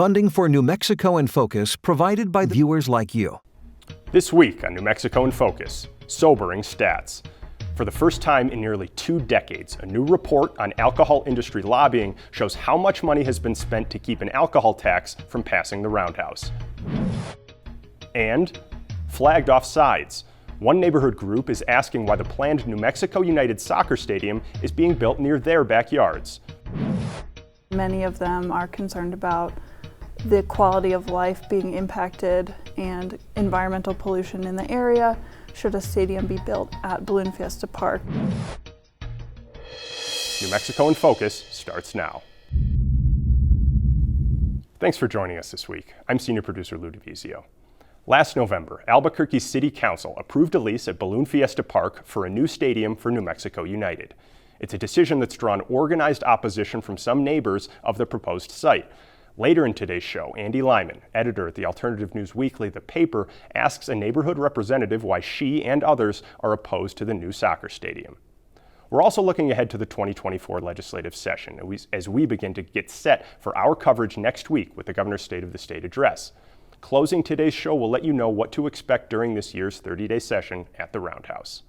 Funding for New Mexico in Focus provided by viewers like you. This week on New Mexico in Focus, sobering stats. For the first time in nearly 2 decades, a new report on alcohol industry lobbying shows how much money has been spent to keep an alcohol tax from passing the roundhouse. And flagged off sides. One neighborhood group is asking why the planned New Mexico United Soccer Stadium is being built near their backyards. Many of them are concerned about the quality of life being impacted and environmental pollution in the area should a stadium be built at Balloon Fiesta Park. New Mexico in Focus starts now. Thanks for joining us this week. I'm senior producer Lou DiVizio. Last November, Albuquerque City Council approved a lease at Balloon Fiesta Park for a new stadium for New Mexico United. It's a decision that's drawn organized opposition from some neighbors of the proposed site. Later in today's show, Andy Lyman, editor at the Alternative News Weekly, The Paper, asks a neighborhood representative why she and others are opposed to the new soccer stadium. We're also looking ahead to the 2024 legislative session as we begin to get set for our coverage next week with the Governor's State of the State address. Closing today's show will let you know what to expect during this year's 30-day session at the Roundhouse.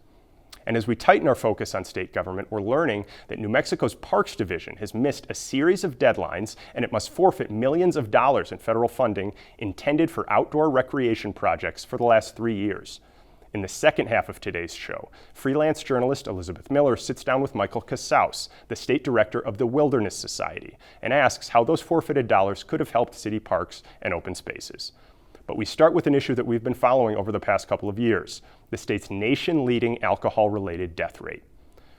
And as we tighten our focus on state government, we're learning that New Mexico's Parks Division has missed a series of deadlines and it must forfeit millions of dollars in federal funding intended for outdoor recreation projects for the last 3 years. In the second half of today's show, freelance journalist Elizabeth Miller sits down with Michael Casaus, the state director of the Wilderness Society, and asks how those forfeited dollars could have helped city parks and open spaces. But we start with an issue that we've been following over the past couple of years, the state's nation-leading alcohol-related death rate.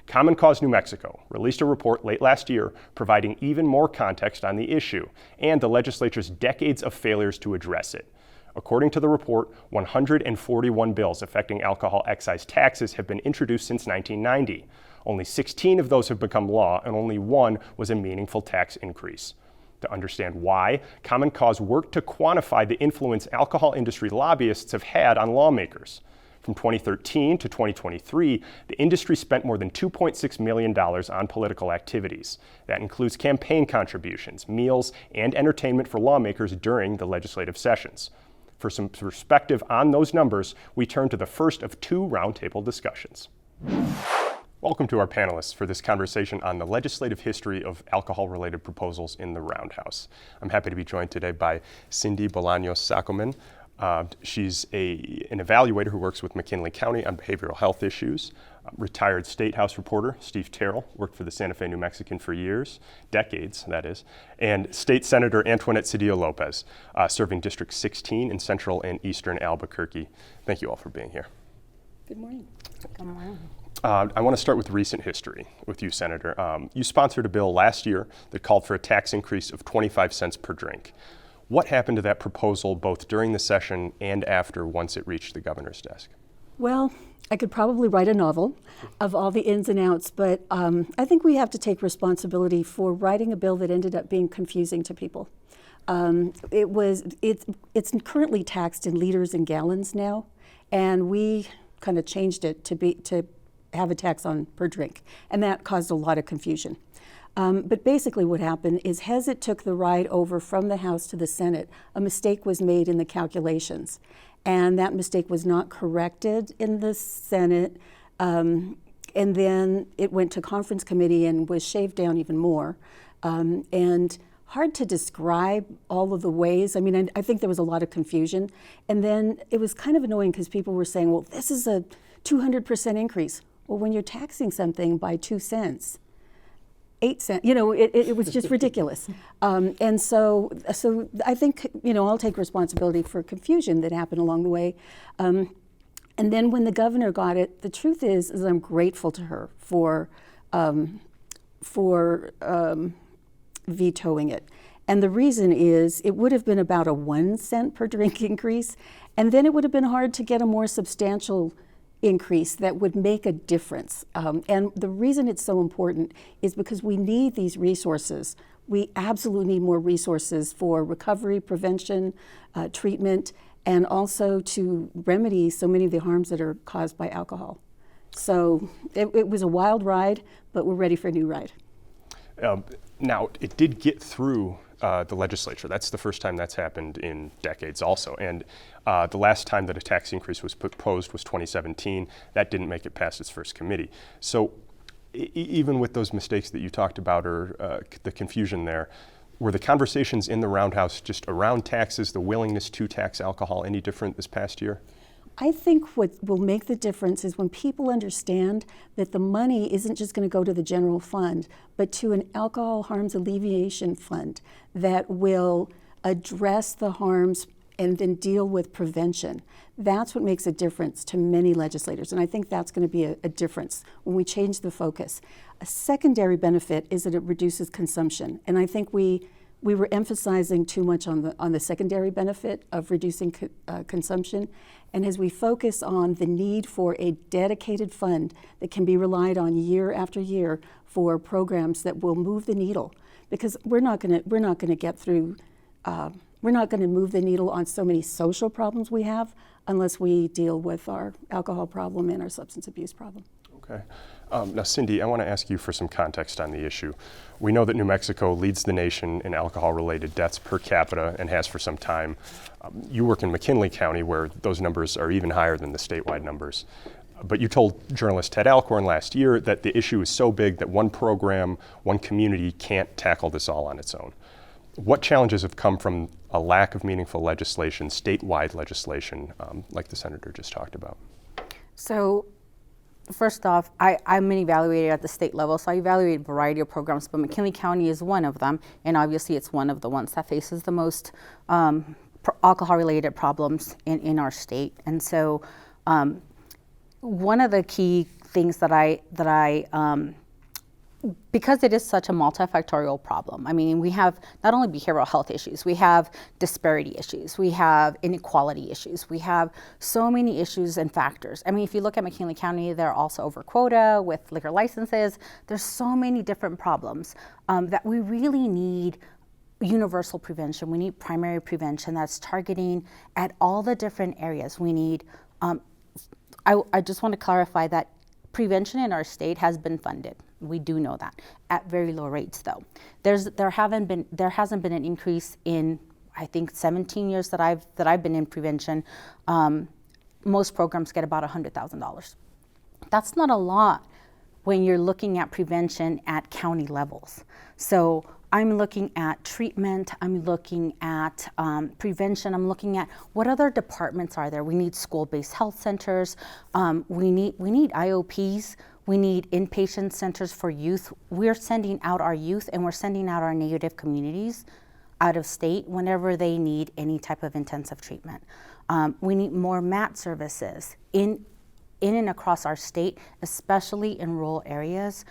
Common Cause New Mexico released a report late last year providing even more context on the issue and the legislature's decades of failures to address it. According to the report, 141 bills affecting alcohol excise taxes have been introduced since 1990. Only 16 of those have become law, and only one was a meaningful tax increase. To understand why, Common Cause worked to quantify the influence alcohol industry lobbyists have had on lawmakers. From 2013 to 2023, the industry spent more than $2.6 million on political activities. That includes campaign contributions, meals, and entertainment for lawmakers during the legislative sessions. For some perspective on those numbers, we turn to the first of 2 roundtable discussions. Welcome to our panelists for this conversation on the legislative history of alcohol-related proposals in the Roundhouse. I'm happy to be joined today by Cindy Bolaños Saccoman. She's an evaluator who works with McKinley County on behavioral health issues. Retired State House reporter Steve Terrell worked for the Santa Fe New Mexican for years, decades that is, and State Senator Antoinette Sedillo Lopez, serving District 16 in Central and Eastern Albuquerque. Thank you all for being here. Good morning. Come around. I want to start with recent history with you, Senator. You sponsored a bill last year that called for a tax increase of 25 cents per drink. What happened to that proposal both during the session and after once it reached the governor's desk? Well, I could probably write a novel of all the ins and outs, but I think we have to take responsibility for writing a bill that ended up being confusing to people. It's currently taxed in liters and gallons now, and we kind of changed it to have a tax on per drink, and that caused a lot of confusion. But basically what happened is as it took the ride over from the House to the Senate, a mistake was made in the calculations, and that mistake was not corrected in the Senate, and then it went to conference committee and was shaved down even more, and hard to describe all of the ways. I mean, I think there was a lot of confusion, and then it was kind of annoying because people were saying, well, this is a 200% increase. Well, when you're taxing something by 2 cents, 8 cents, it was just ridiculous. And so I think, I'll take responsibility for confusion that happened along the way. And then when the governor got it, the truth is I'm grateful to her for vetoing it. And the reason is it would have been about a 1 cent per drink increase, and then it would have been hard to get a more substantial increase that would make a difference. And the reason it's so important is because we need these resources. We absolutely need more resources for recovery, prevention, treatment, and also to remedy so many of the harms that are caused by alcohol. So it was a wild ride, but we're ready for a new ride. Now, it did get through the legislature. That's the first time that's happened in decades also. And the last time that a tax increase was proposed was 2017. That didn't make it past its first committee. So even with those mistakes that you talked about, or the confusion there, were the conversations in the Roundhouse just around taxes, the willingness to tax alcohol, any different this past year? I think what will make the difference is when people understand that the money isn't just going to go to the general fund, but to an alcohol harms alleviation fund that will address the harms and then deal with prevention. That's what makes a difference to many legislators, and I think that's going to be a difference when we change the focus. A secondary benefit is that it reduces consumption, and I think we were emphasizing too much on the secondary benefit of reducing consumption. And as we focus on the need for a dedicated fund that can be relied on year after year for programs that will move the needle, because we're not going to get through. We're not going to move the needle on so many social problems we have unless we deal with our alcohol problem and our substance abuse problem. Okay. Now, Cindy, I want to ask you for some context on the issue. We know that New Mexico leads the nation in alcohol-related deaths per capita and has for some time. You work in McKinley County, where those numbers are even higher than the statewide numbers. But you told journalist Ted Alcorn last year that the issue is so big that one program, one community can't tackle this all on its own. What challenges have come from a lack of meaningful legislation, statewide legislation, like the senator just talked about? So, first off, I'm an evaluator at the state level, so I evaluate a variety of programs, but McKinley County is one of them, and obviously it's one of the ones that faces the most alcohol-related problems in our state. And so one of the key things that I because it is such a multifactorial problem. I mean, we have not only behavioral health issues, we have disparity issues, we have inequality issues, we have so many issues and factors. I mean, if you look at McKinley County, they're also over quota with liquor licenses. There's so many different problems that we really need universal prevention. We need primary prevention that's targeting at all the different areas. We need, I just want to clarify that prevention in our state has been funded. We do know that at very low rates, though. There hasn't been an increase in, I think, 17 years that I've been in prevention. Most programs get about $100,000. That's not a lot when you're looking at prevention at county levels. So I'm looking at treatment, I'm looking at prevention, I'm looking at what other departments are there. We need school-based health centers, we need IOPs, we need inpatient centers for youth. We're sending out our youth and we're sending out our Native communities out of state whenever they need any type of intensive treatment. We need more MAT services in and across our state, especially in rural areas.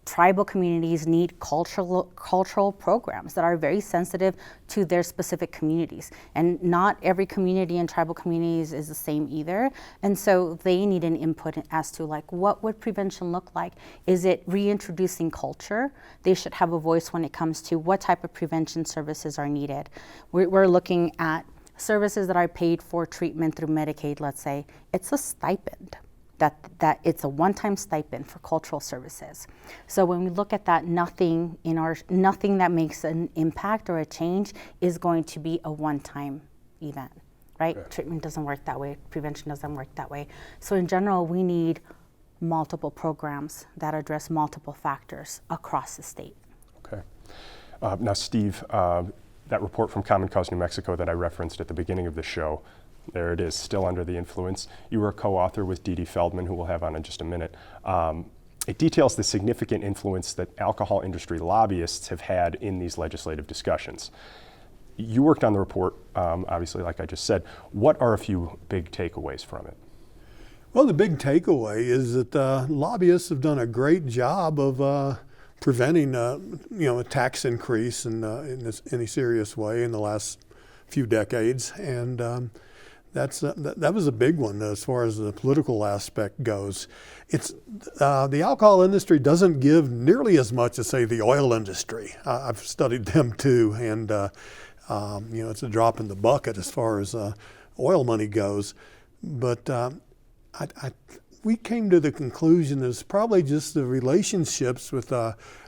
Tribal communities need cultural programs that are very sensitive to their specific communities. And not every community in tribal communities is the same either. And so they need an input as to like, what would prevention look like? Is it reintroducing culture? They should have a voice when it comes to what type of prevention services are needed. We're looking at services that are paid for treatment through Medicaid, let's say. It's a stipend. That it's a one-time stipend for cultural services. So when we look at that, nothing that makes an impact or a change is going to be a one-time event, right? Okay. Treatment doesn't work that way. Prevention doesn't work that way. So in general, we need multiple programs that address multiple factors across the state. Okay. Now, Steve, that report from Common Cause New Mexico that I referenced at the beginning of the show, there it is, still under the influence. You were a co-author with Dee Dee Feldman, who we'll have on in just a minute. It details the significant influence that alcohol industry lobbyists have had in these legislative discussions. You worked on the report, obviously, like I just said. What are a few big takeaways from it? Well, the big takeaway is that lobbyists have done a great job of preventing, a tax increase in any serious way in the last few decades, and that was a big one as far as the political aspect goes. It's the alcohol industry doesn't give nearly as much as, say, the oil industry. I've studied them too, and it's a drop in the bucket as far as oil money goes. But we came to the conclusion it's probably just the relationships with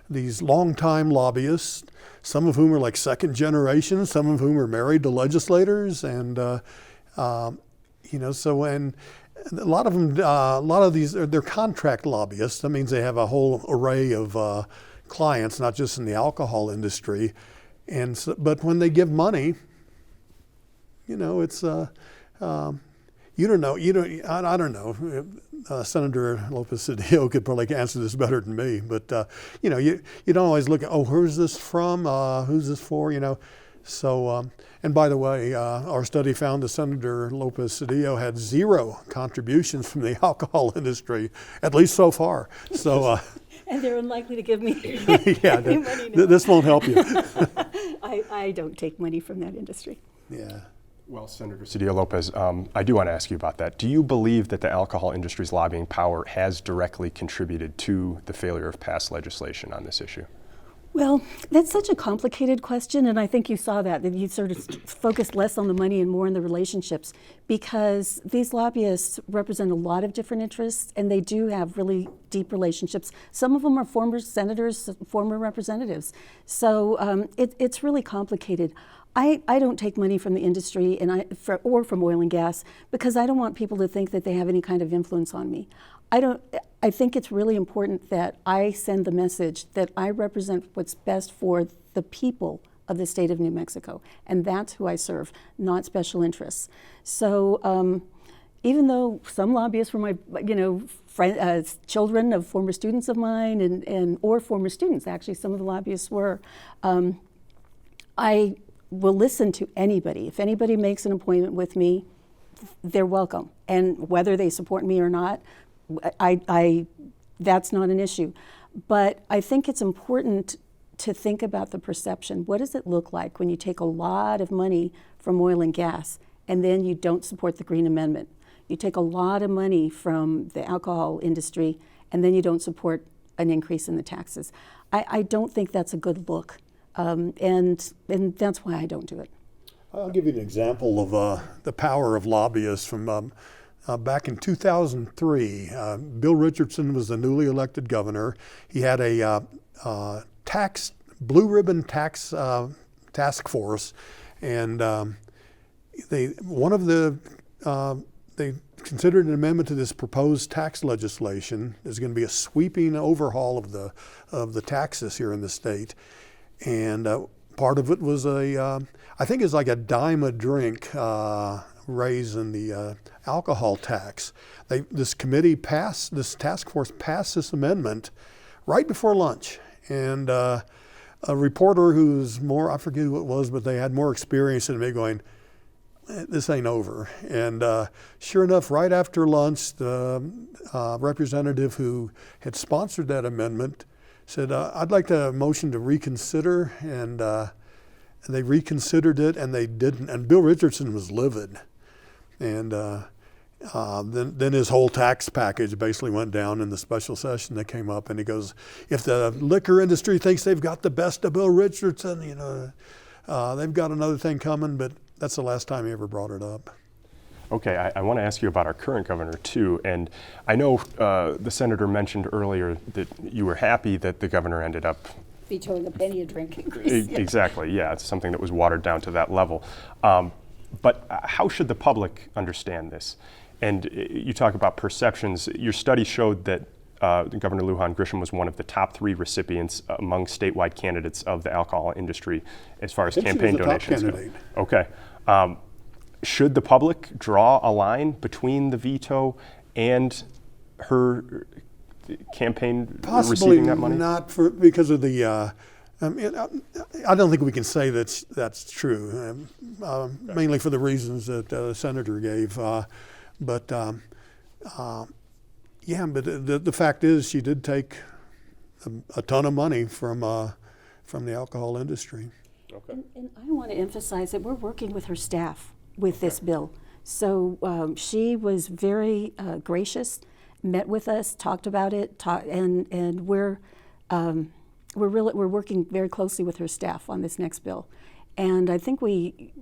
these longtime lobbyists, some of whom are like second generation, some of whom are married to legislators, and so when a lot of them, a lot of these, they're contract lobbyists. That means they have a whole array of clients, not just in the alcohol industry. And so, but when they give money, it's you don't know. I don't know. Senator Lopez Cedillo could probably answer this better than me. But you don't always look at, where's this from? Who's this for? So, and by the way, our study found that Senator Lopez Cedillo had 0 contributions from the alcohol industry, at least so far. So. And they're unlikely to give me any money now. This won't help you. I don't take money from that industry. Yeah. Well, Senator Cedillo Lopez, I do want to ask you about that. Do you believe that the alcohol industry's lobbying power has directly contributed to the failure of past legislation on this issue? Well, that's such a complicated question, and I think you saw that you sort of focused less on the money and more on the relationships, because these lobbyists represent a lot of different interests, and they do have really deep relationships. Some of them are former senators, former representatives. So it's really complicated. I don't take money from the industry or from oil and gas, because I don't want people to think that they have any kind of influence on me. I think it's really important that I send the message that I represent what's best for the people of the state of New Mexico, and that's who I serve, not special interests. So even though some lobbyists were my, children of former students of mine, or former students, actually, some of the lobbyists were, I will listen to anybody. If anybody makes an appointment with me, they're welcome, and whether they support me or not, that's not an issue. But I think it's important to think about the perception. What does it look like when you take a lot of money from oil and gas and then you don't support the Green Amendment? You take a lot of money from the alcohol industry and then you don't support an increase in the taxes. I don't think that's a good look, and that's why I don't do it. I'll give you an example of the power of lobbyists from back in 2003. Bill Richardson was the newly elected governor. He had a blue ribbon tax task force, and they considered an amendment to this proposed tax legislation. There's going to be a sweeping overhaul of the taxes here in the state, and part of it was I think it's like a dime a drink raise in the alcohol tax. This task force passed this amendment right before lunch, and a reporter who's more, I forget who it was, but they had more experience than me, going, this ain't over. And sure enough, right after lunch, the representative who had sponsored that amendment said, I'd like to motion to reconsider, and they reconsidered it, and they didn't. And Bill Richardson was livid. And then his whole tax package basically went down in the special session that came up. And he goes, if the liquor industry thinks they've got the best of Bill Richardson, they've got another thing coming. But that's the last time he ever brought it up. Okay, I want to ask you about our current governor too. And I know the senator mentioned earlier that you were happy that the governor ended up vetoing the penny a drink increase. Exactly, yeah, it's something that was watered down to that level. But how should the public understand this? And you talk about perceptions. Your study showed that Governor Lujan Grisham was one of the top 3 recipients among statewide candidates of the alcohol industry as far as campaign donations go. Okay. Should the public draw a line between the veto and her campaign receiving that money? Possibly not because of the. I don't think we can say that's true, mainly for the reasons that the senator gave. But the fact is, she did take a ton of money from the alcohol industry. Okay. And I want to emphasize that we're working with her staff with this bill. So she was very gracious, met with us, talked about it, and we're working very closely with her staff on this next bill. And I think we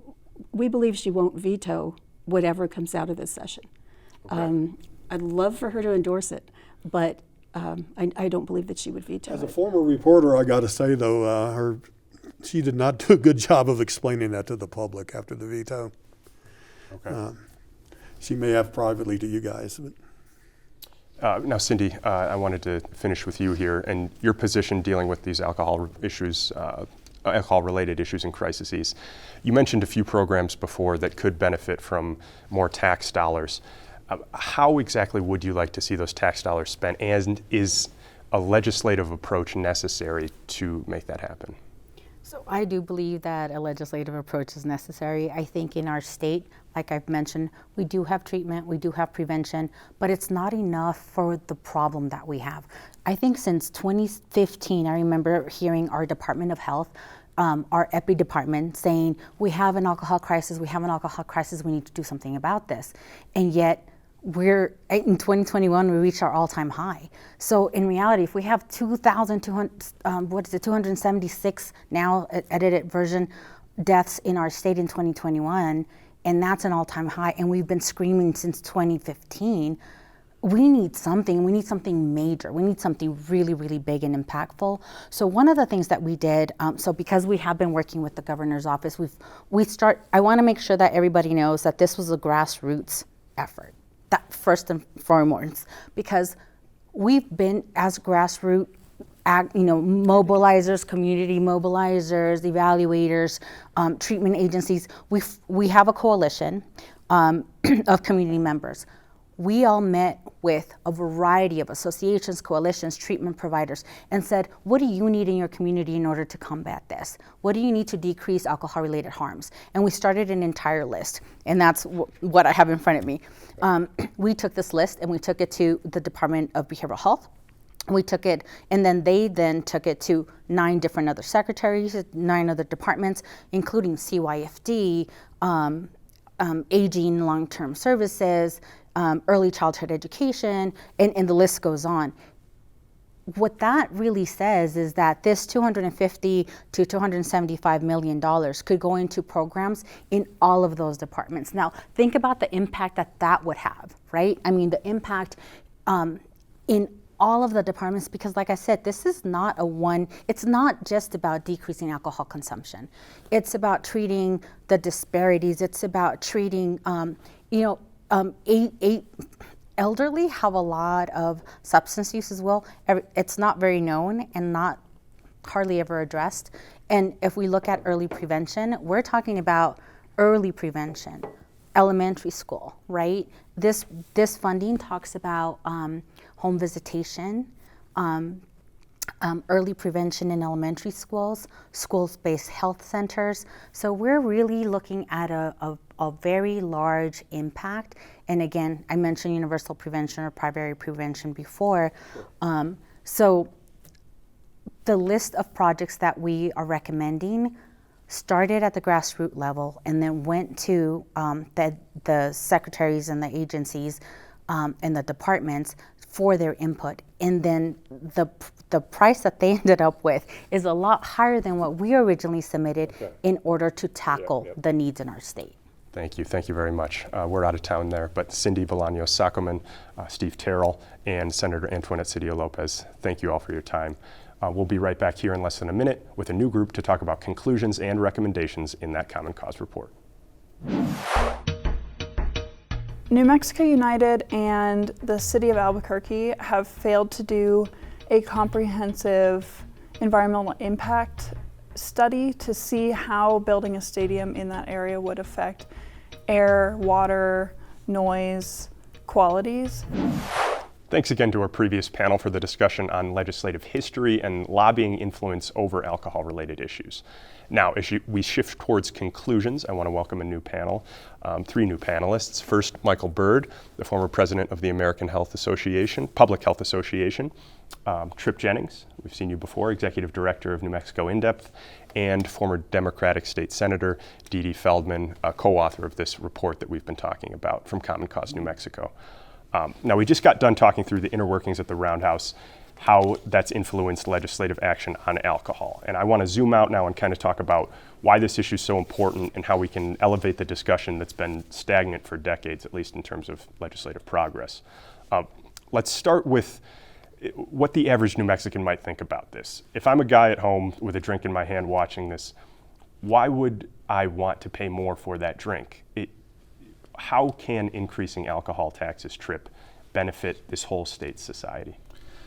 believe she won't veto whatever comes out of this session. Okay. I'd love for her to endorse it, but I don't believe that she would veto As a it. former reporter, I got to say though, she did not do a good job of explaining that to the public after the veto. Okay. She may have privately to you guys, but Now, Cindy, I wanted to finish with you here and your position dealing with these alcohol issues, alcohol-related issues and crises. You mentioned a few programs before that could benefit from more tax dollars. How exactly would you like to see those tax dollars spent, and is a legislative approach necessary to make that happen? So I do believe that a legislative approach is necessary. I think in our state, like I've mentioned, we do have treatment, we do have prevention, but it's not enough for the problem that we have. I think since 2015, I remember hearing our Department of Health, our EPI department saying, we have an alcohol crisis, we need to do something about this. And yet, in 2021, we reached our all-time high. So in reality, if we have 276 now edited version deaths in our state in 2021, and that's an all-time high, and we've been screaming since 2015, we need something major. We need something really, really big and impactful. So one of the things that we did, so because we have been working with the governor's office, I want to make sure that everybody knows that this was a grassroots effort. That first and foremost, because we've been as grassroots, mobilizers, community mobilizers, evaluators, treatment agencies. We have a coalition of community members. We all met with a variety of associations, coalitions, treatment providers, and said, what do you need in your community in order to combat this? What do you need to decrease alcohol-related harms? And we started an entire list, and that's what I have in front of me. We took this list and we took it to the Department of Behavioral Health. We took it, and then they took it to 9 different other secretaries, 9 other departments, including CYFD, aging, long-term services, early childhood education, and the list goes on. What that really says is that this $250 to $275 million could go into programs in all of those departments. Now, think about the impact that would have, right? I mean, the impact in all of the departments, because like I said, this is not it's not just about decreasing alcohol consumption. It's about treating the disparities. It's about treating, elderly have a lot of substance use as well. It's not very known and not hardly ever addressed. And if we look at early prevention, we're talking about early prevention, elementary school, right? This funding talks about home visitation, early prevention in elementary schools, schools-based health centers. So we're really looking at a very large impact. And again, I mentioned universal prevention or primary prevention before. So the list of projects that we are recommending started at the grassroots level and then went to the secretaries and the agencies and the departments for their input. And then the price that they ended up with is a lot higher than what we originally submitted in order to tackle the needs in our state. Thank you very much. We're out of town there, but Cindy Bolaños-Saccoman, Steve Terrell, and Senator Antoinette Cedillo-Lopez, thank you all for your time. We'll be right back here in less than a minute with a new group to talk about conclusions and recommendations in that Common Cause report. New Mexico United and the City of Albuquerque have failed to do a comprehensive environmental impact study to see how building a stadium in that area would affect air, water, noise, qualities. Thanks again to our previous panel for the discussion on legislative history and lobbying influence over alcohol-related issues. Now, as we shift towards conclusions, I want to welcome a new panel, 3 new panelists. First, Michael Bird, the former president of the American Public Health Association. Trip Jennings, we've seen you before, executive director of New Mexico In-Depth, and former Democratic State Senator Dee Dee Feldman, co-author of this report that we've been talking about from Common Cause New Mexico. Now, we just got done talking through the inner workings at the Roundhouse, how that's influenced legislative action on alcohol. And I want to zoom out now and kind of talk about why this issue is so important and how we can elevate the discussion that's been stagnant for decades, at least in terms of legislative progress. Let's start with what the average New Mexican might think about this. If I'm a guy at home with a drink in my hand watching this, why would I want to pay more for that drink? How can increasing alcohol taxes, Tripp, benefit this whole state's society?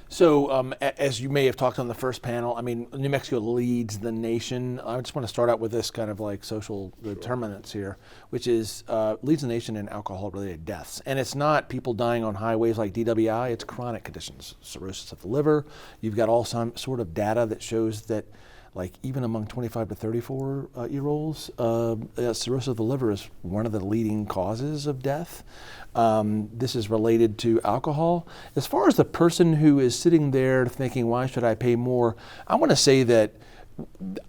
So, as you may have talked on the first panel, I mean, New Mexico leads the nation. I just want to start out with this kind of like social determinants here, which is leads the nation in alcohol-related deaths. And it's not people dying on highways like DWI, it's chronic conditions, cirrhosis of the liver. You've got all some sort of data that shows that like even among 25 to 34 year olds, cirrhosis of the liver is one of the leading causes of death. This is related to alcohol. As far as the person who is sitting there thinking, why should I pay more? I want to say that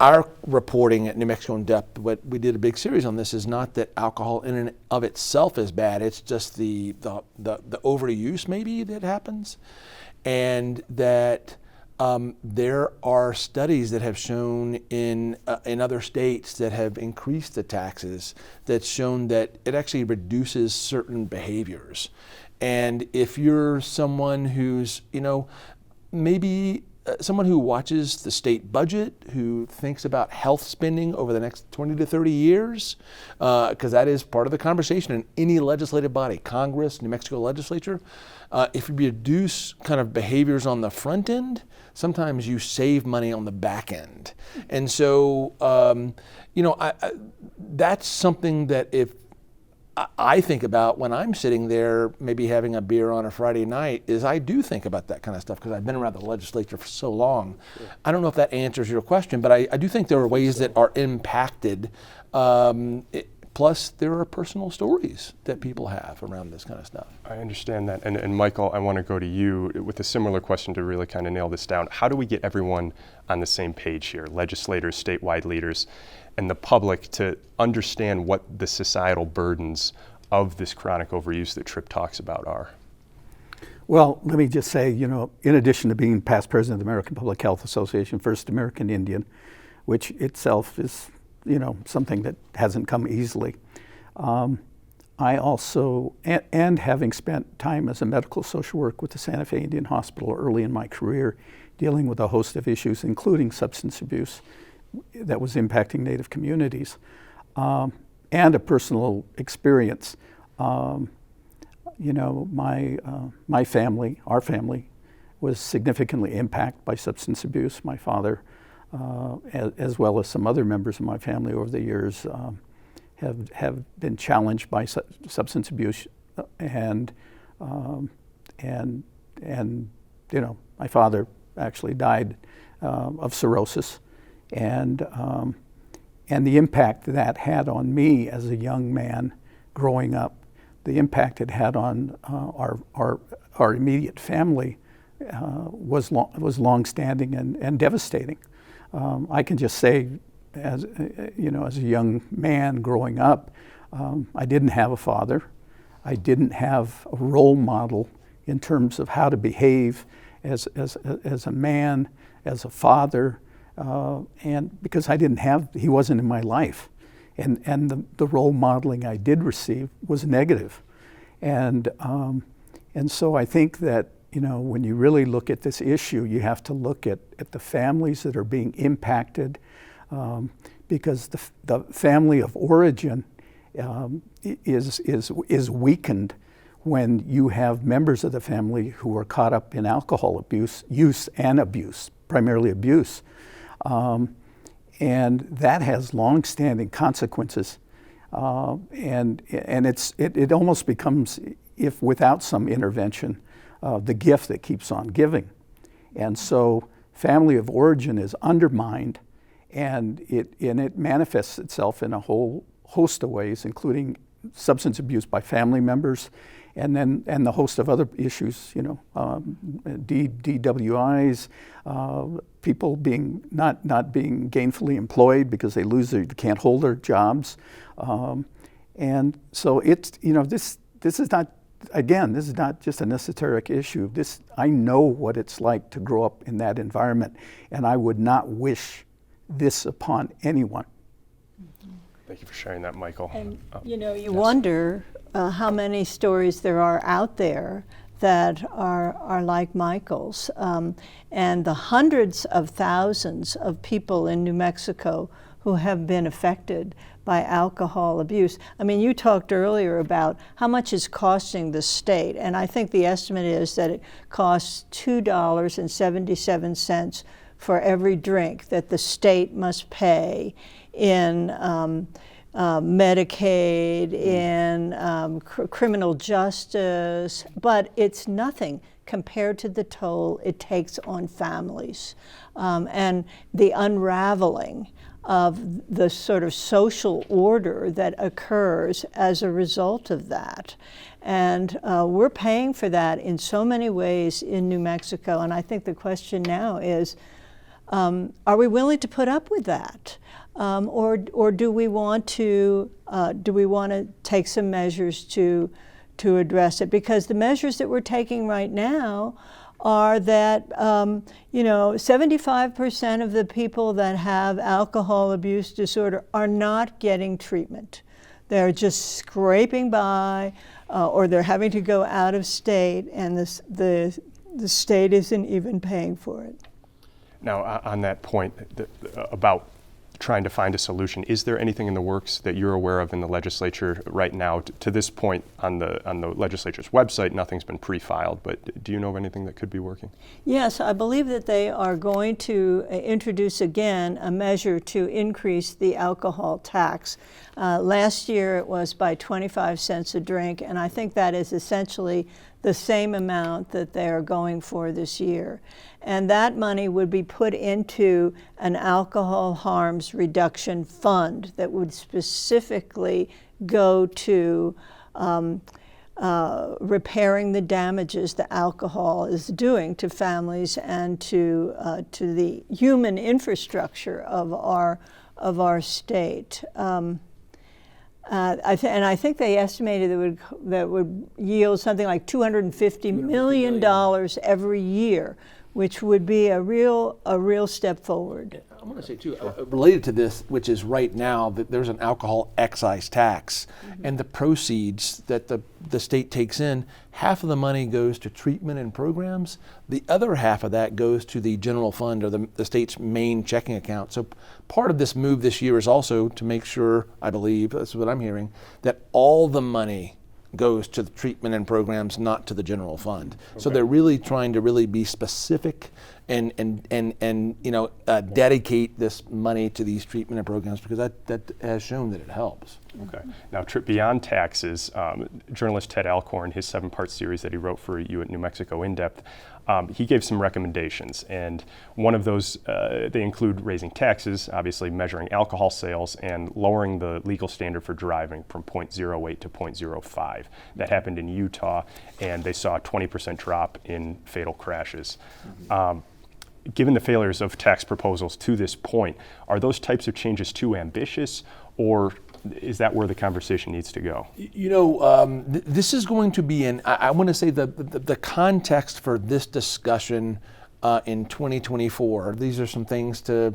our reporting at New Mexico in Depth, what we did a big series on this, is not that alcohol in and of itself is bad. It's just the overuse maybe that happens, and that there are studies that have shown in other states that have increased the taxes that's shown that it actually reduces certain behaviors. And if you're someone who's, maybe someone who watches the state budget, who thinks about health spending over the next 20 to 30 years, because that is part of the conversation in any legislative body, Congress, New Mexico legislature, if you reduce kind of behaviors on the front end, sometimes you save money on the back end. And so, that's something that if I think about when I'm sitting there maybe having a beer on a Friday night, is I do think about that kind of stuff because I've been around the legislature for so long. Sure. I don't know if that answers your question, but I do think there are ways that are impacted. Plus, there are personal stories that people have around this kind of stuff. I understand that. And Michael, I want to go to you with a similar question to really kind of nail this down. How do we get everyone on the same page here, legislators, statewide leaders, and the public, to understand what the societal burdens of this chronic overuse that Tripp talks about are? Well, let me just say, in addition to being past president of the American Public Health Association, first American Indian, which itself is something that hasn't come easily. I also, and having spent time as a medical social worker with the Santa Fe Indian Hospital early in my career, dealing with a host of issues, including substance abuse that was impacting Native communities, and a personal experience. My family, our family, was significantly impacted by substance abuse. My father, as well as some other members of my family over the years, have been challenged by substance abuse, and my father actually died of cirrhosis, and the impact that had on me as a young man growing up, the impact it had on our immediate family was long-standing and devastating. I can just say, as a young man growing up, I didn't have a father. I didn't have a role model in terms of how to behave as a man, as a father, and because he wasn't in my life, and the role modeling I did receive was negative, and so I think that when you really look at this issue, you have to look at the families that are being impacted, because the family of origin is weakened when you have members of the family who are caught up in alcohol use and abuse, primarily abuse, and that has long-standing consequences, and it almost becomes, if without some intervention, the gift that keeps on giving. And so family of origin is undermined, and it manifests itself in a whole host of ways, including substance abuse by family members, and the host of other issues, DWIs, people being not being gainfully employed because they can't hold their jobs, and so it's this is not. Again, this is not just an esoteric issue. I know what it's like to grow up in that environment, and I would not wish this upon anyone. Thank you for sharing that, Michael. And you wonder how many stories there are out there that are like Michael's, and the hundreds of thousands of people in New Mexico who have been affected by alcohol abuse. I mean, you talked earlier about how much it's costing the state, and I think the estimate is that it costs $2.77 for every drink that the state must pay in Medicaid, in criminal justice, but it's nothing compared to the toll it takes on families and the unraveling of the sort of social order that occurs as a result of that. And we're paying for that in so many ways in New Mexico, and I think the question now is, are we willing to put up with that? Or do we want to take some measures to address it? Because the measures that we're taking right now are that 75% of the people that have alcohol abuse disorder are not getting treatment. They're just scraping by, or they're having to go out of state, and the state isn't even paying for it. Now, on that point about trying to find a solution, is there anything in the works that you're aware of in the legislature right now? To this point, on the legislature's website, nothing's been pre-filed, but do you know of anything that could be working? Yes, I believe that they are going to introduce again a measure to increase the alcohol tax. Last year it was by 25 cents a drink, and I think that is essentially the same amount that they are going for this year. And that money would be put into an alcohol harms reduction fund that would specifically go to repairing the damages the alcohol is doing to families and to the human infrastructure of our state. I think they estimated that would yield something like $250 million every year, which would be a real step forward. I want to say too, related to this, which is right now that there's an alcohol excise tax, and the proceeds that the state takes in, half of the money goes to treatment and programs. The other half of that goes to the general fund, or the state's main checking account. So part of this move this year is also to make sure, I believe, that's what I'm hearing, that all the money goes to the treatment and programs, not to the general fund. Okay. So they're really trying to really be specific and dedicate this money to these treatment and programs, because that has shown that it helps. Okay. Now, beyond taxes, journalist Ted Alcorn, his 7-part series that he wrote for you at New Mexico In Depth, he gave some recommendations, and one of those, they include raising taxes, obviously measuring alcohol sales, and lowering the legal standard for driving from 0.08 to 0.05. That happened in Utah, and they saw a 20% drop in fatal crashes. Given the failures of tax proposals to this point, are those types of changes too ambitious, or is that where the conversation needs to go? This is going to be I want to say the context for this discussion in 2024. These are some things to,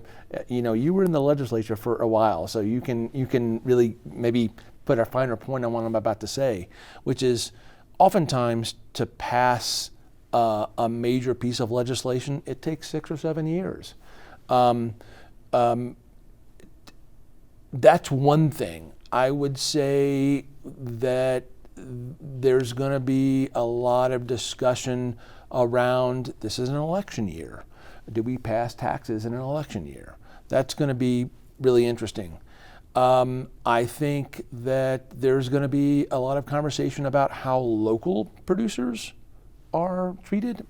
you were in the legislature for a while, so you can really maybe put a finer point on what I'm about to say, which is oftentimes to pass a major piece of legislation, it takes 6 or 7 years. That's one thing. I would say that there's going to be a lot of discussion around, this is an election year. Do we pass taxes in an election year? That's going to be really interesting. I think that there's going to be a lot of conversation about how local producers are treated,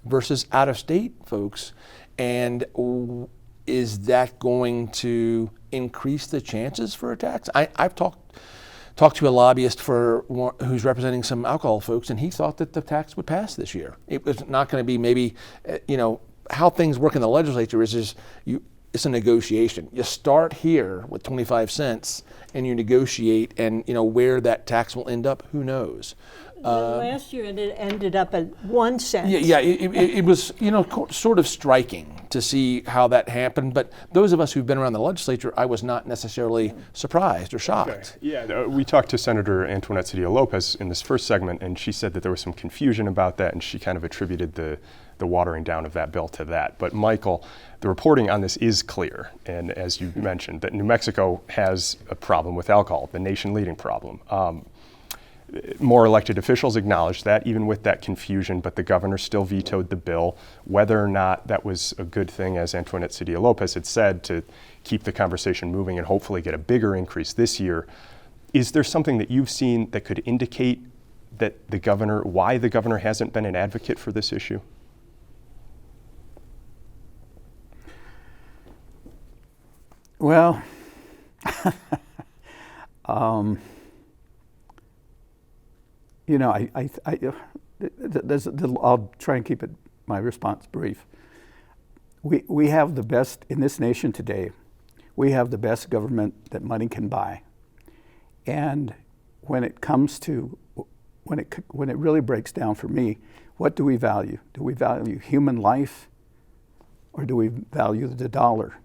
versus out-of-state folks, and is that going to increase the chances for a tax? I've talked to a lobbyist who's representing some alcohol folks, and he thought that the tax would pass this year. It was not going to be maybe, how things work in the legislature is it's a negotiation. You start here with 25 cents and you negotiate, and where that tax will end up, who knows? Last year it ended up at 1 cent. Yeah, it was, sort of striking to see how that happened. But those of us who've been around the legislature, I was not necessarily surprised or shocked. Yeah, we talked to Senator Antoinette Cedillo Lopez in this first segment, and she said that there was some confusion about that, and she kind of attributed the watering down of that bill to that. But Michael, the reporting on this is clear, and as you mentioned, that New Mexico has a problem with alcohol, the nation-leading problem. More elected officials acknowledged that, even with that confusion, but the governor still vetoed the bill. Whether or not that was a good thing, as Antoinette Cedillo Lopez had said, to keep the conversation moving and hopefully get a bigger increase this year, is there something that you've seen that could indicate that why the governor hasn't been an advocate for this issue? Well, I'll try and keep my response brief. We have the best, in this nation today, we have the best government that money can buy. And when it comes to, when it really breaks down for me, what do we value? Do we value human life, or do we value the dollar?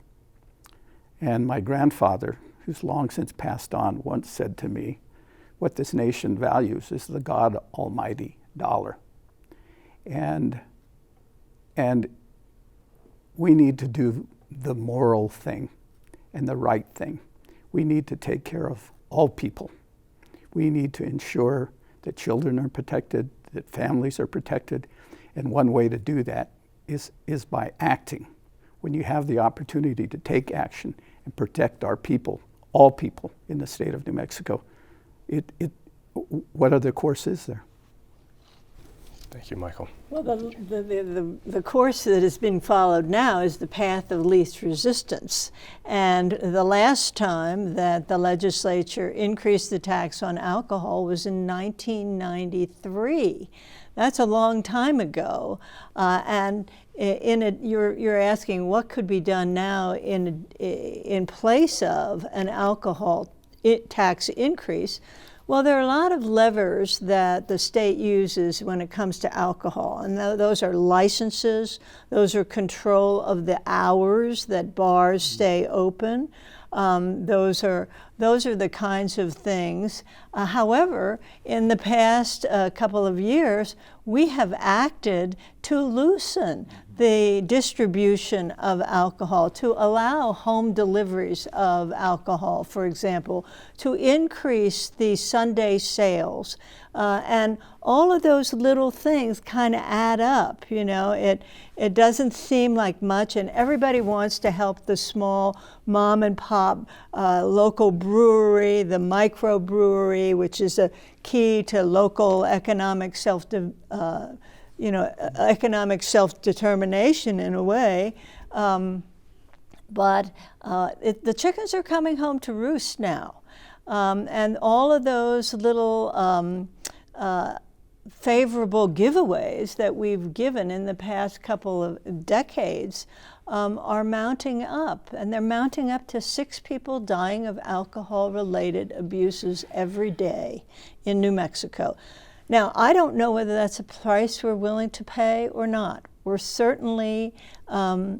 And my grandfather, who's long since passed on, once said to me, what this nation values is the God Almighty dollar. And we need to do the moral thing and the right thing. We need to take care of all people. We need to ensure that children are protected, that families are protected, and one way to do that is by acting. When you have the opportunity to take action and protect our people, all people in the state of New Mexico, what other course is there? Thank you, Michael. Well, the course that is being followed now is the path of least resistance. And the last time that the legislature increased the tax on alcohol was in 1993. That's a long time ago. And in it, you're asking what could be done now in place of an alcohol tax increase. Well, there are a lot of levers that the state uses when it comes to alcohol, and those are licenses, those are control of the hours that bars stay open. Those are the kinds of things. However, in the past couple of years, we have acted to loosen the distribution of alcohol, to allow home deliveries of alcohol, for example, to increase the Sunday sales. And all of those little things kind of add up, It doesn't seem like much, and everybody wants to help the small mom and pop local brewery, the microbrewery, which is a key to local economic economic self-determination in a way. But the chickens are coming home to roost now. And all of those little favorable giveaways that we've given in the past couple of decades are mounting up. And they're mounting up to 6 people dying of alcohol-related abuses every day in New Mexico. Now, I don't know whether that's a price we're willing to pay or not. We're certainly acting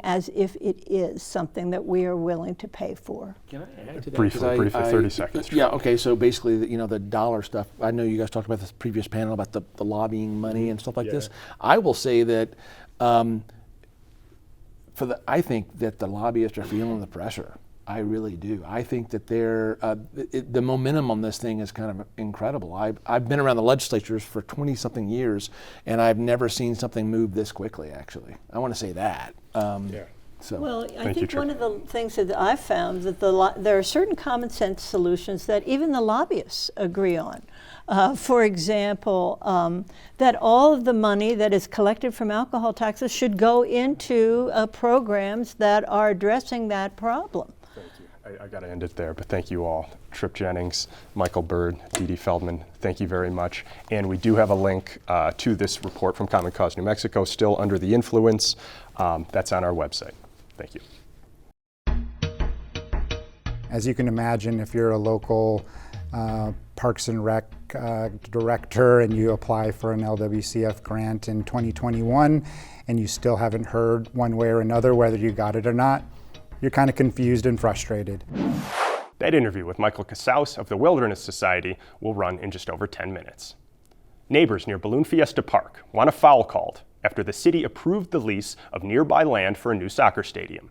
as if it is something that we are willing to pay for. Can I add to that? Briefly, 30 seconds. Yeah, okay, so basically, the dollar stuff, I know you guys talked about this previous panel about the lobbying money and stuff like this. I will say that I think that the lobbyists are feeling the pressure. I really do. I think that the momentum on this thing is kind of incredible. I've been around the legislatures for 20-something years, and I've never seen something move this quickly, actually. I want to say that. Well, I think one of the things that I've found that there are certain common sense solutions that even the lobbyists agree on. For example, that all of the money that is collected from alcohol taxes should go into programs that are addressing that problem. I got to end it there, but thank you all. Tripp Jennings, Michael Byrd, Dee Dee Feldman, thank you very much. And we do have a link to this report from Common Cause New Mexico, Still Under the Influence. That's on our website. Thank you. As you can imagine, if you're a local Parks and Rec director and you apply for an LWCF grant in 2021 and you still haven't heard one way or another whether you got it or not, you're kind of confused and frustrated. That interview with Michael Casaus of the Wilderness Society will run in just over 10 minutes. Neighbors near Balloon Fiesta Park want a foul called after the city approved the lease of nearby land for a new soccer stadium.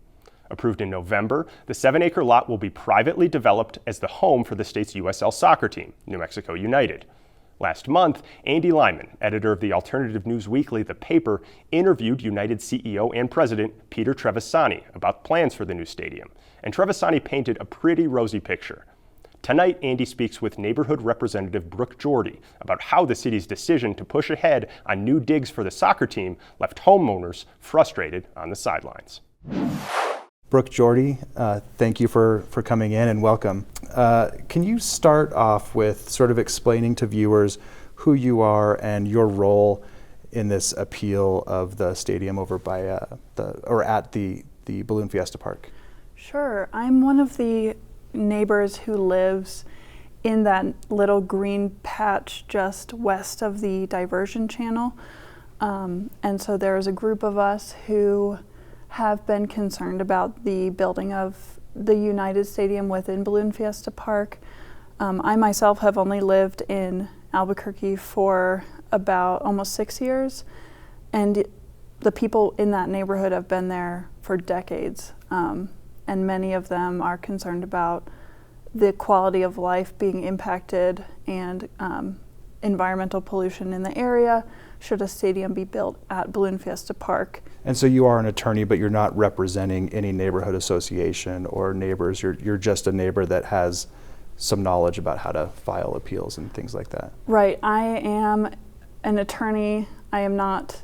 Approved in November, the 7-acre lot will be privately developed as the home for the state's USL soccer team, New Mexico United. Last month, Andy Lyman, editor of the alternative news weekly The Paper, interviewed United CEO and president Peter Trevisani about plans for the new stadium, and Trevisani painted a pretty rosy picture. Tonight, Andy speaks with neighborhood representative Brooke Jordy about how the city's decision to push ahead on new digs for the soccer team left homeowners frustrated on the sidelines. Brooke Jordy, thank you for coming in and welcome. Can you start off with sort of explaining to viewers who you are and your role in this appeal of the stadium over by at the Balloon Fiesta Park? Sure. I'm one of the neighbors who lives in that little green patch just west of the diversion channel. And so there's a group of us who have been concerned about the building of the United Stadium within Balloon Fiesta Park. I myself have only lived in Albuquerque for about almost 6 years, and the people in that neighborhood have been there for decades, and many of them are concerned about the quality of life being impacted and environmental pollution in the area should a stadium be built at Balloon Fiesta Park. And so you are an attorney, but you're not representing any neighborhood association or neighbors. You're just a neighbor that has some knowledge about how to file appeals and things like that. Right. I am an attorney. I am not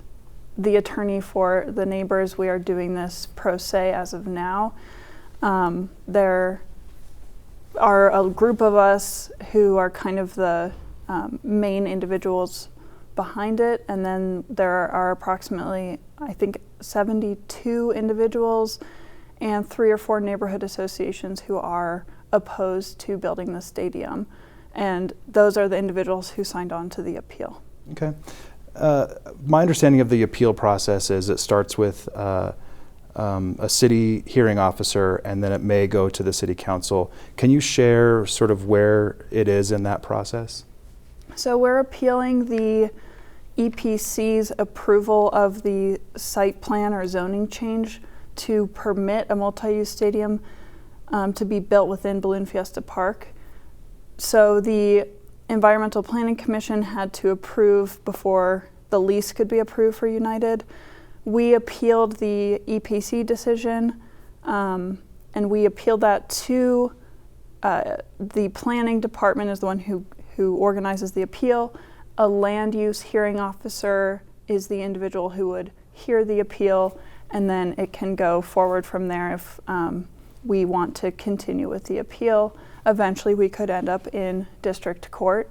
the attorney for the neighbors. We are doing this pro se as of now. There are a group of us who are kind of the main individuals behind it, and then there are approximately, I think, 72 individuals and 3 or 4 neighborhood associations who are opposed to building the stadium, and those are the individuals who signed on to the appeal. Okay. My understanding of the appeal process is it starts with a city hearing officer, and then it may go to the city council. Can you share sort of where it is in that process? So we're appealing the EPC's approval of the site plan or zoning change to permit a multi-use stadium to be built within Balloon Fiesta Park. So the Environmental Planning Commission had to approve before the lease could be approved for United. We appealed the EPC decision, and we appealed that to the planning department is the one who organizes the appeal. A land use hearing officer is the individual who would hear the appeal, and then it can go forward from there if we want to continue with the appeal. Eventually we could end up in district court.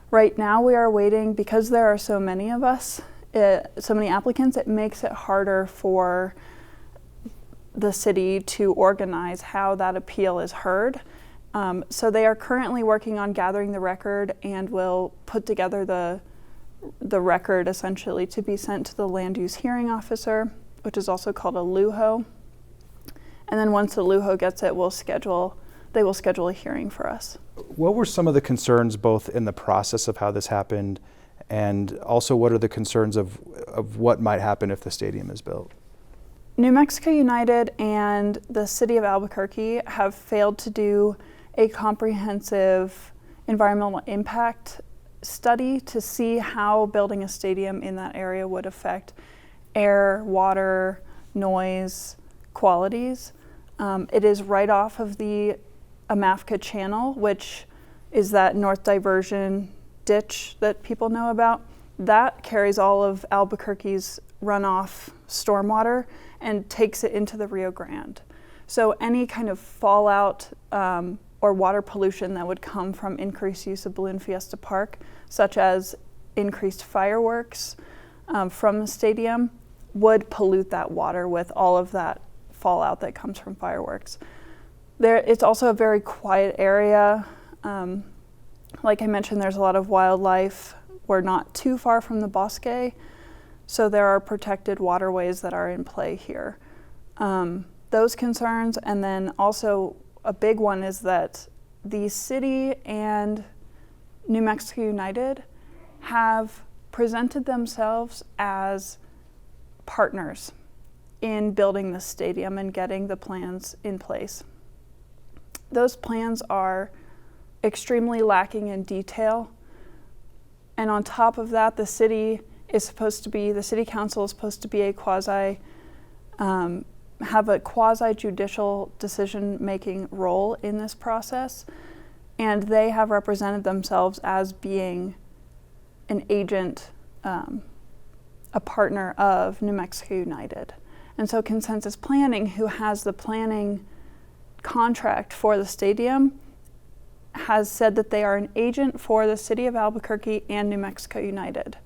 Right now we are waiting, because there are so many of us, so many applicants, it makes it harder for the city to organize how that appeal is heard. So they are currently working on gathering the record and will put together the record essentially to be sent to the land use hearing officer, which is also called a LUHO. And then once the LUHO gets it, they will schedule a hearing for us. What were some of the concerns both in the process of how this happened, and also what are the concerns of what might happen if the stadium is built? New Mexico United and the city of Albuquerque have failed to do a comprehensive environmental impact study to see how building a stadium in that area would affect air, water, noise, qualities. It is right off of the Amafka Channel, which is that north diversion ditch that people know about. That carries all of Albuquerque's runoff stormwater and takes it into the Rio Grande. So any kind of fallout or water pollution that would come from increased use of Balloon Fiesta Park, such as increased fireworks from the stadium, would pollute that water with all of that fallout that comes from fireworks. It's also a very quiet area. Like I mentioned, there's a lot of wildlife. We're not too far from the bosque, so there are protected waterways that are in play here. Those concerns, and then also a big one is that the city and New Mexico United have presented themselves as partners in building the stadium and getting the plans in place. Those plans are extremely lacking in detail, and on top of that, the city council is supposed to be have a quasi-judicial decision-making role in this process, and they have represented themselves as being an agent, a partner of New Mexico United. And so Consensus Planning, who has the planning contract for the stadium, has said that they are an agent for the city of Albuquerque and New Mexico United.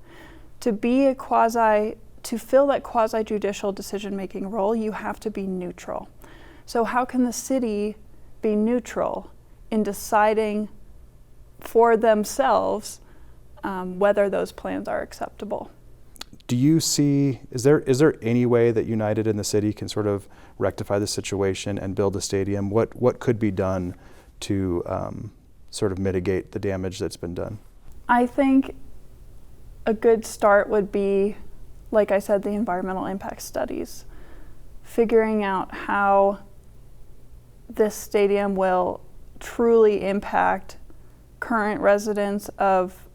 To fill that quasi-judicial decision-making role, you have to be neutral. So how can the city be neutral in deciding for themselves whether those plans are acceptable? Do you see, is there any way that United and the city can sort of rectify the situation and build a stadium? What could be done to sort of mitigate the damage that's been done? I think a good start would be, like I said, the environmental impact studies. Figuring out how this stadium will truly impact current residents of,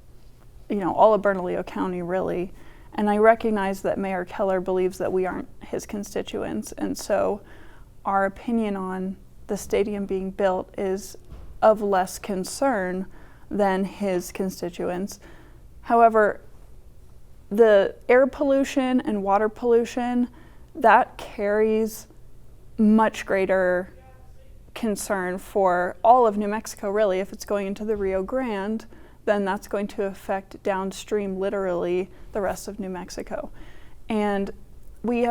all of Bernalillo County, really. And I recognize that Mayor Keller believes that we aren't his constituents, and so our opinion on the stadium being built is of less concern than his constituents. However, the air pollution and water pollution, that carries much greater concern for all of New Mexico, really. If it's going into the Rio Grande, then that's going to affect downstream, literally, the rest of New Mexico. And we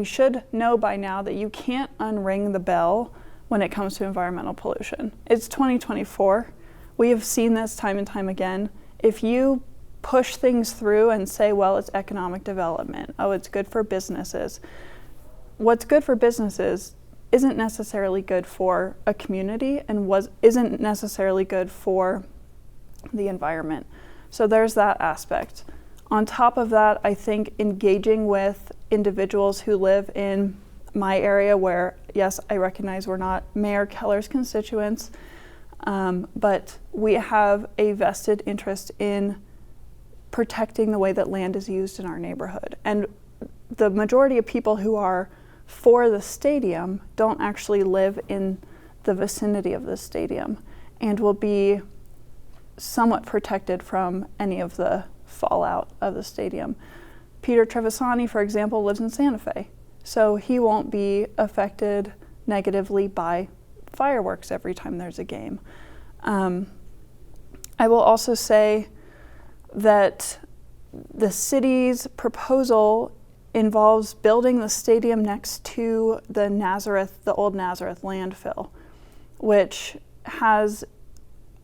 should know by now that you can't unring the bell when it comes to environmental pollution. It's 2024. We have seen this time and time again. If you push things through and say, well, it's economic development, oh, it's good for businesses. What's good for businesses isn't necessarily good for a community and isn't necessarily good for the environment. So there's that aspect. On top of that, I think engaging with individuals who live in my area where, yes, I recognize we're not Mayor Keller's constituents, but we have a vested interest in protecting the way that land is used in our neighborhood. And the majority of people who are for the stadium don't actually live in the vicinity of the stadium and will be somewhat protected from any of the fallout of the stadium. Peter Trevisani, for example, lives in Santa Fe, so he won't be affected negatively by fireworks every time there's a game. I will also say that the city's proposal involves building the stadium next to the old Nazareth landfill, which has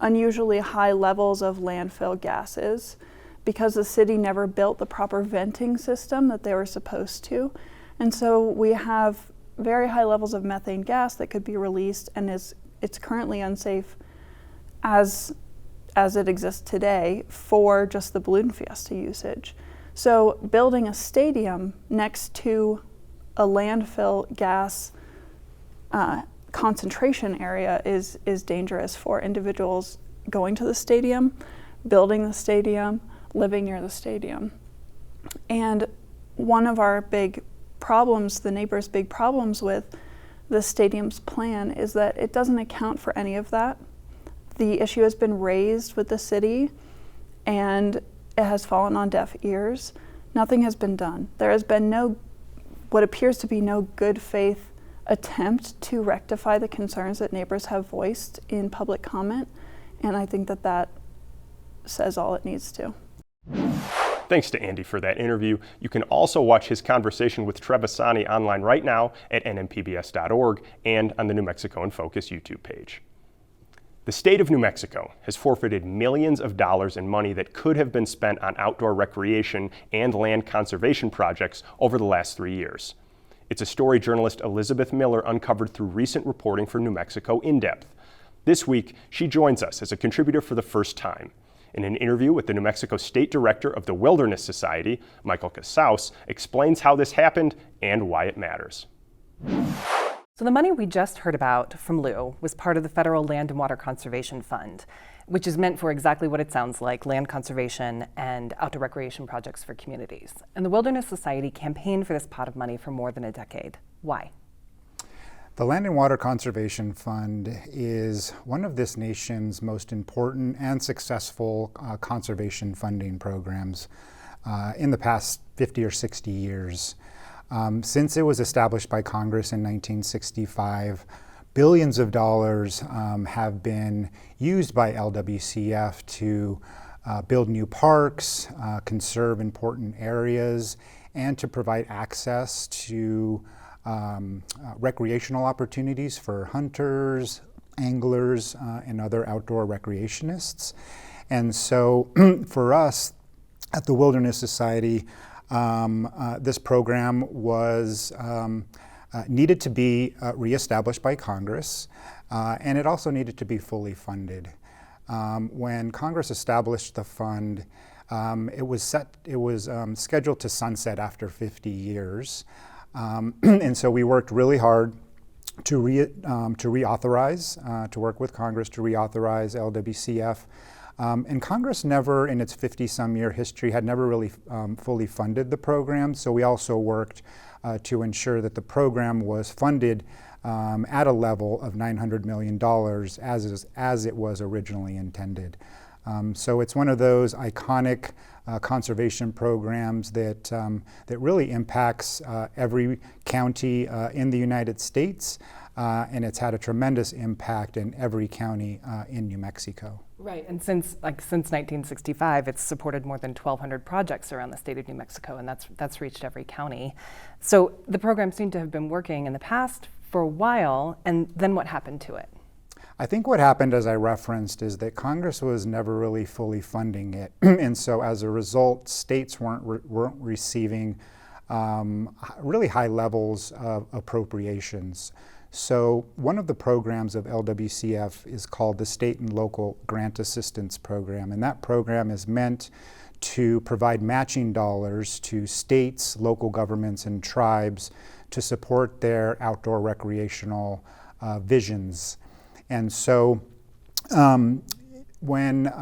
unusually high levels of landfill gases because the city never built the proper venting system that they were supposed to. And so we have very high levels of methane gas that could be released, and it's currently unsafe as it exists today for just the Balloon Fiesta usage. So building a stadium next to a landfill gas concentration area is dangerous for individuals going to the stadium, building the stadium, living near the stadium. And one of our big problems, the neighbors' big problems with the stadium's plan is that it doesn't account for any of that. The issue has been raised with the city and it has fallen on deaf ears. Nothing has been done. There has been what appears to be no good faith attempt to rectify the concerns that neighbors have voiced in public comment, and I think that says all it needs to. Thanks to Andy for that interview. You can also watch his conversation with Trevisani online right now at nmpbs.org and on the New Mexico in Focus YouTube page. The state of New Mexico has forfeited millions of dollars in money that could have been spent on outdoor recreation and land conservation projects over the last 3 years. It's a story journalist Elizabeth Miller uncovered through recent reporting for New Mexico In Depth. This week, she joins us as a contributor for the first time. In an interview with the New Mexico State Director of the Wilderness Society, Michael Casaus, explains how this happened and why it matters. So the money we just heard about from Lou was part of the Federal Land and Water Conservation Fund, which is meant for exactly what it sounds like, land conservation and outdoor recreation projects for communities. And the Wilderness Society campaigned for this pot of money for more than a decade. Why? The Land and Water Conservation Fund is one of this nation's most important and successful conservation funding programs in the past 50 or 60 years. Since it was established by Congress in 1965, billions of dollars have been used by LWCF to build new parks, conserve important areas, and to provide access to recreational opportunities for hunters, anglers, and other outdoor recreationists. And so for us at the Wilderness Society, this program was needed to be reestablished by Congress, and it also needed to be fully funded. When Congress established the fund, it was scheduled to sunset after 50 years, and so we worked really hard to reauthorize, to work with Congress to reauthorize LWCF. And Congress never, in its 50-some year history, had never really fully funded the program. So we also worked to ensure that the program was funded at a level of $900 million as it was originally intended. So it's one of those iconic conservation programs that really impacts every county in the United States, and it's had a tremendous impact in every county in New Mexico. Right, and since 1965, it's supported more than 1,200 projects around the state of New Mexico, and that's reached every county. So the program seemed to have been working in the past for a while, and then what happened to it? I think what happened, as I referenced, is that Congress was never really fully funding it, and so as a result, states weren't receiving really high levels of appropriations. So one of the programs of LWCF is called the State and Local Grant Assistance Program, and that program is meant to provide matching dollars to states, local governments, and tribes to support their outdoor recreational visions. And so when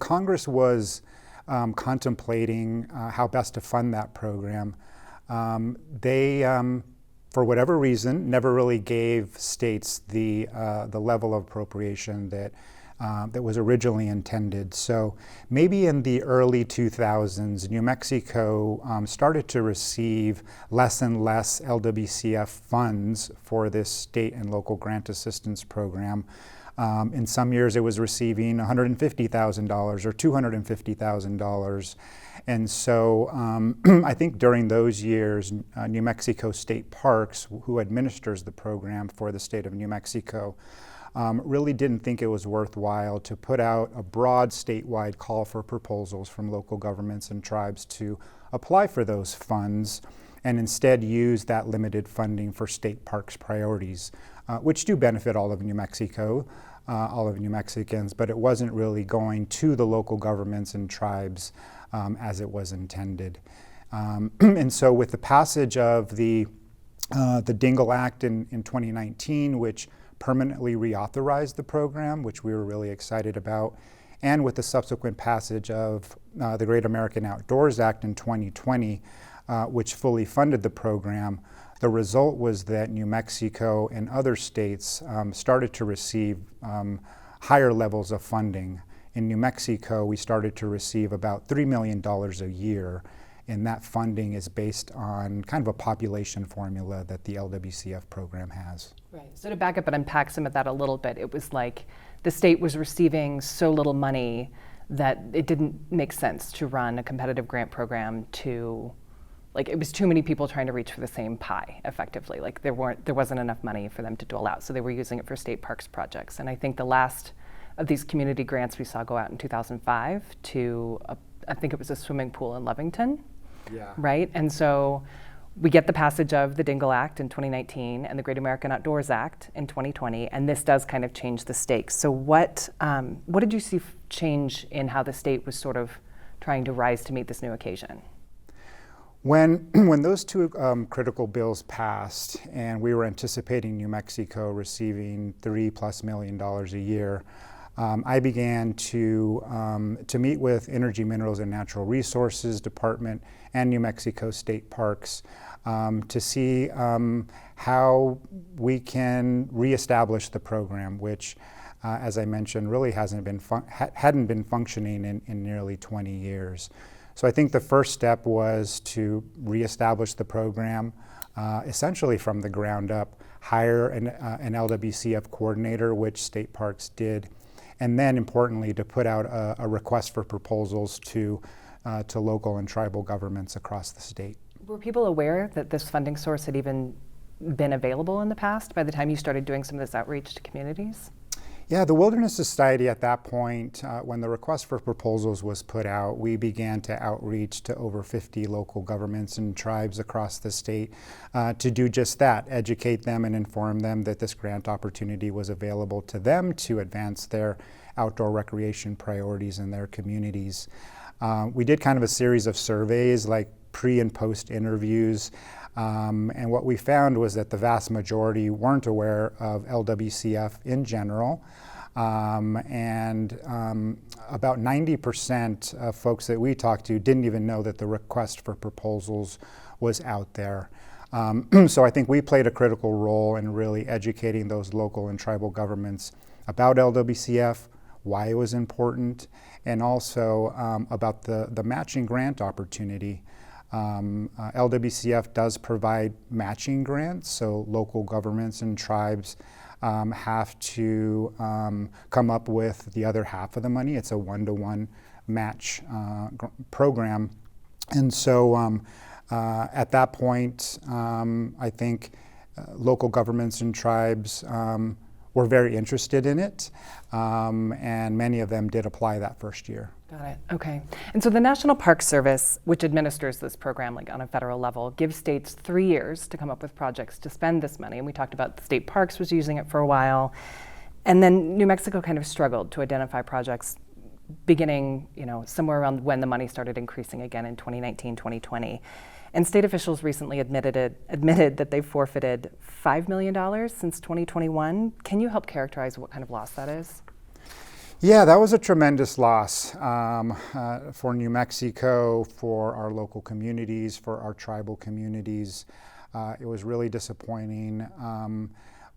Congress was contemplating how best to fund that program, they for whatever reason, never really gave states the level of appropriation that was originally intended. So maybe in the early 2000s, New Mexico started to receive less and less LWCF funds for this state and local grant assistance program. In some years, it was receiving $150,000 or $250,000. And so I think during those years, New Mexico State Parks, who administers the program for the state of New Mexico, really didn't think it was worthwhile to put out a broad statewide call for proposals from local governments and tribes to apply for those funds, and instead use that limited funding for state parks priorities, which do benefit all of New Mexico, all of New Mexicans, but it wasn't really going to the local governments and tribes as it was intended. And so with the passage of the Dingell Act in 2019, which permanently reauthorized the program, which we were really excited about, and with the subsequent passage of the Great American Outdoors Act in 2020, which fully funded the program, the result was that New Mexico and other states started to receive higher levels of funding. In New Mexico, we started to receive about $3 million a year, and that funding is based on kind of a population formula that the LWCF program has. Right, so to back up and unpack some of that a little bit, it was like the state was receiving so little money that it didn't make sense to run a competitive grant program to like it was too many people trying to reach for the same pie effectively. Like there wasn't enough money for them to dole out, so they were using it for state parks projects. And I think the last of these community grants we saw go out in 2005 to I think it was a swimming pool in Lovington. Yeah. Right? And so we get the passage of the Dingell Act in 2019 and the Great American Outdoors Act in 2020, and this does kind of change the stakes. So what did you see change in how the state was sort of trying to rise to meet this new occasion? When those two critical bills passed, and we were anticipating New Mexico receiving $3+ million a year, I began to meet with Energy, Minerals, and Natural Resources Department and New Mexico State Parks to see how we can reestablish the program, which, as I mentioned, really hadn't been functioning in nearly 20 years. So I think the first step was to reestablish the program, essentially from the ground up, hire an LWCF coordinator, which State Parks did, and then importantly to put out a request for proposals to local and tribal governments across the state. Were people aware that this funding source had even been available in the past by the time you started doing some of this outreach to communities? Yeah, the Wilderness Society at that point, when the request for proposals was put out, we began to outreach to over 50 local governments and tribes across the state to do just that, educate them and inform them that this grant opportunity was available to them to advance their outdoor recreation priorities in their communities. We did kind of a series of surveys, like pre and post interviews, and what we found was that the vast majority weren't aware of LWCF in general, and about 90% of folks that we talked to didn't even know that the request for proposals was out there. So I think we played a critical role in really educating those local and tribal governments about LWCF, why it was important, and also about the matching grant opportunity. LWCF does provide matching grants, so local governments and tribes have to come up with the other half of the money. It's a 1-to-1 match program. And so at that point, I think local governments and tribes were very interested in it, and many of them did apply that first year. Got it. Okay. And so the National Park Service, which administers this program like on a federal level, gives states 3 years to come up with projects to spend this money. And we talked about the state parks was using it for a while. And then New Mexico kind of struggled to identify projects beginning, somewhere around when the money started increasing again in 2019, 2020. And state officials recently admitted that they forfeited $5 million since 2021. Can you help characterize what kind of loss that is? Yeah, that was a tremendous loss for New Mexico, for our local communities, for our tribal communities. It was really disappointing.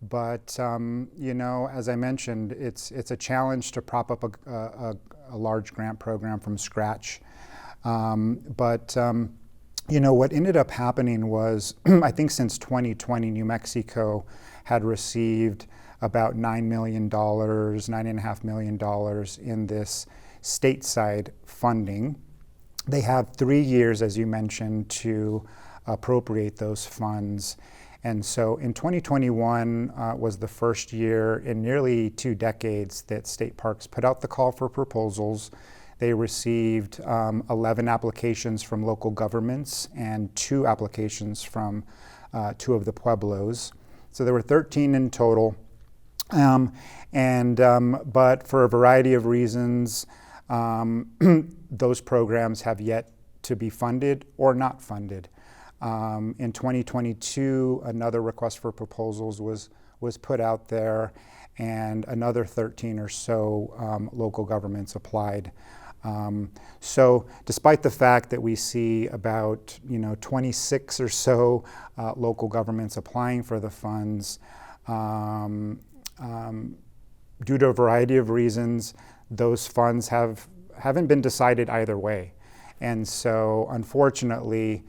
But as I mentioned, it's a challenge to prop up a large grant program from scratch. What ended up happening was, I think since 2020, New Mexico had received about $9 million, $9.5 million in this stateside funding. They have 3 years, as you mentioned, to appropriate those funds. And so in 2021 was the first year in nearly 2 decades that state parks put out the call for proposals. They received 11 applications from local governments and 2 applications from 2 of the pueblos. So there were 13 in total. But for a variety of reasons, those programs have yet to be funded or not funded. In 2022, another request for proposals was put out there, and another 13 or so local governments applied. So despite the fact that we see about 26 or so local governments applying for the funds, due to a variety of reasons, those funds haven't been decided either way. And so unfortunately,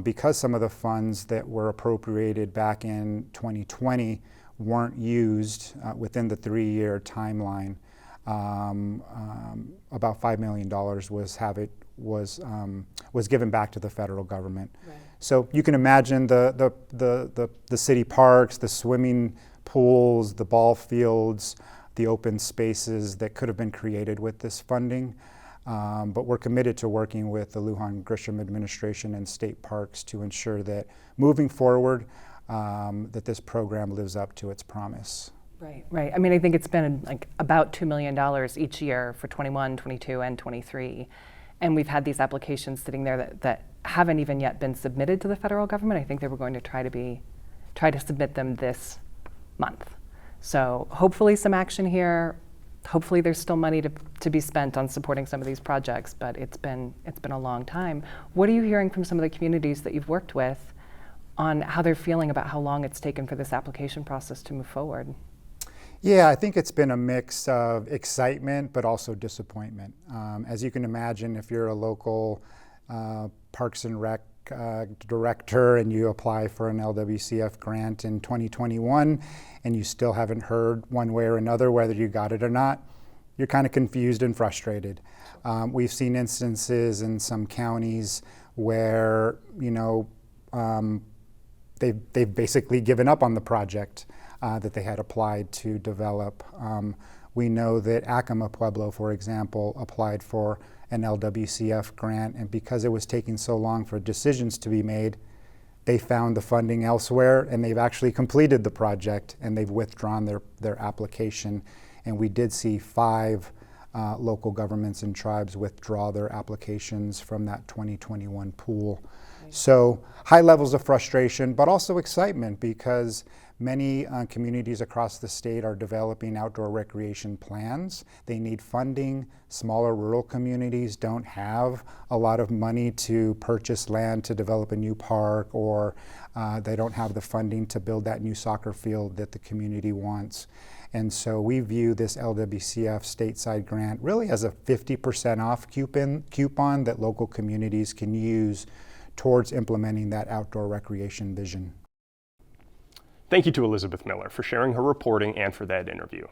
because some of the funds that were appropriated back in 2020 weren't used within the 3-year timeline, about $5 million was was given back to the federal government. Right. So you can imagine the city parks, the swimming pools, the ball fields, the open spaces that could have been created with this funding. But we're committed to working with the Lujan Grisham administration and state parks to ensure that moving forward, that this program lives up to its promise. Right, right. I mean, I think it's been like about $2 million each year for 21, 22, and 23. And we've had these applications sitting there that haven't even yet been submitted to the federal government. I think they were going to try to submit them this month. So hopefully some action here. Hopefully there's still money to be spent on supporting some of these projects, but it's been a long time. What are you hearing from some of the communities that you've worked with on how they're feeling about how long it's taken for this application process to move forward? Yeah, I think it's been a mix of excitement, but also disappointment. As you can imagine, if you're a local Parks and Rec director and you apply for an LWCF grant in 2021 and you still haven't heard one way or another whether you got it or not, you're kind of confused and frustrated. We've seen instances in some counties where, they've basically given up on the project that they had applied to develop. We know that Acoma Pueblo, for example, applied for an LWCF grant, and because it was taking so long for decisions to be made, they found the funding elsewhere, and they've actually completed the project, and they've withdrawn their application. And we did see 5 local governments and tribes withdraw their applications from that 2021 pool. Right. So high levels of frustration, but also excitement, because many communities across the state are developing outdoor recreation plans. They need funding. Smaller rural communities don't have a lot of money to purchase land to develop a new park, or they don't have the funding to build that new soccer field that the community wants. And so we view this LWCF stateside grant really as a 50% off coupon that local communities can use towards implementing that outdoor recreation vision. Thank you to Elizabeth Miller for sharing her reporting and for that interview.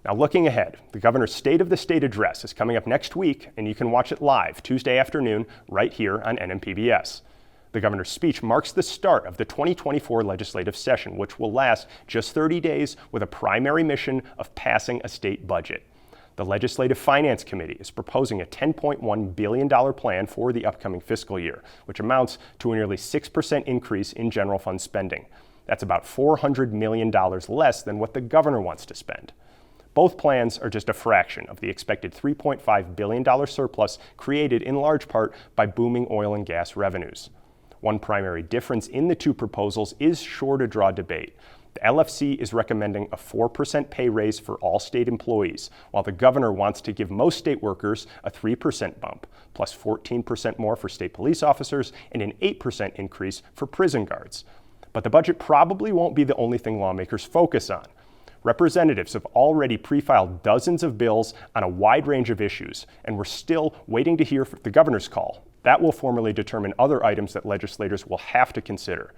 Now, looking ahead, the governor's State of the State address is coming up next week, and you can watch it live Tuesday afternoon right here on NMPBS. The governor's speech marks the start of the 2024 legislative session, which will last just 30 days with a primary mission of passing a state budget. The Legislative Finance Committee is proposing a $10.1 billion plan for the upcoming fiscal year, which amounts to a nearly 6% increase in general fund spending. That's about $400 million less than what the governor wants to spend. Both plans are just a fraction of the expected $3.5 billion surplus created in large part by booming oil and gas revenues. One primary difference in the two proposals is sure to draw debate. The LFC is recommending a 4% pay raise for all state employees, while the governor wants to give most state workers a 3% bump, plus 14% more for state police officers and an 8% increase for prison guards. But the budget probably won't be the only thing lawmakers focus on. Representatives have already pre-filed dozens of bills on a wide range of issues, and we're still waiting to hear from the governor's call. That will formally determine other items that legislators will have to consider.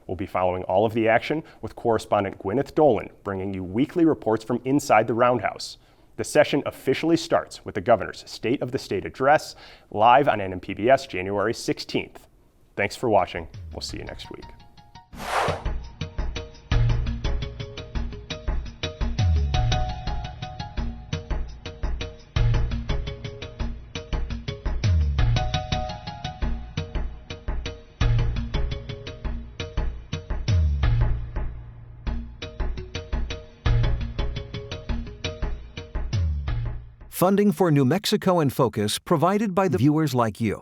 We'll be following all of the action with correspondent Gwyneth Dolan, bringing you weekly reports from inside the Roundhouse. The session officially starts with the governor's State of the State address, live on NMPBS January 16th. Thanks for watching. We'll see you next week. Funding for New Mexico in Focus provided by the viewers like you.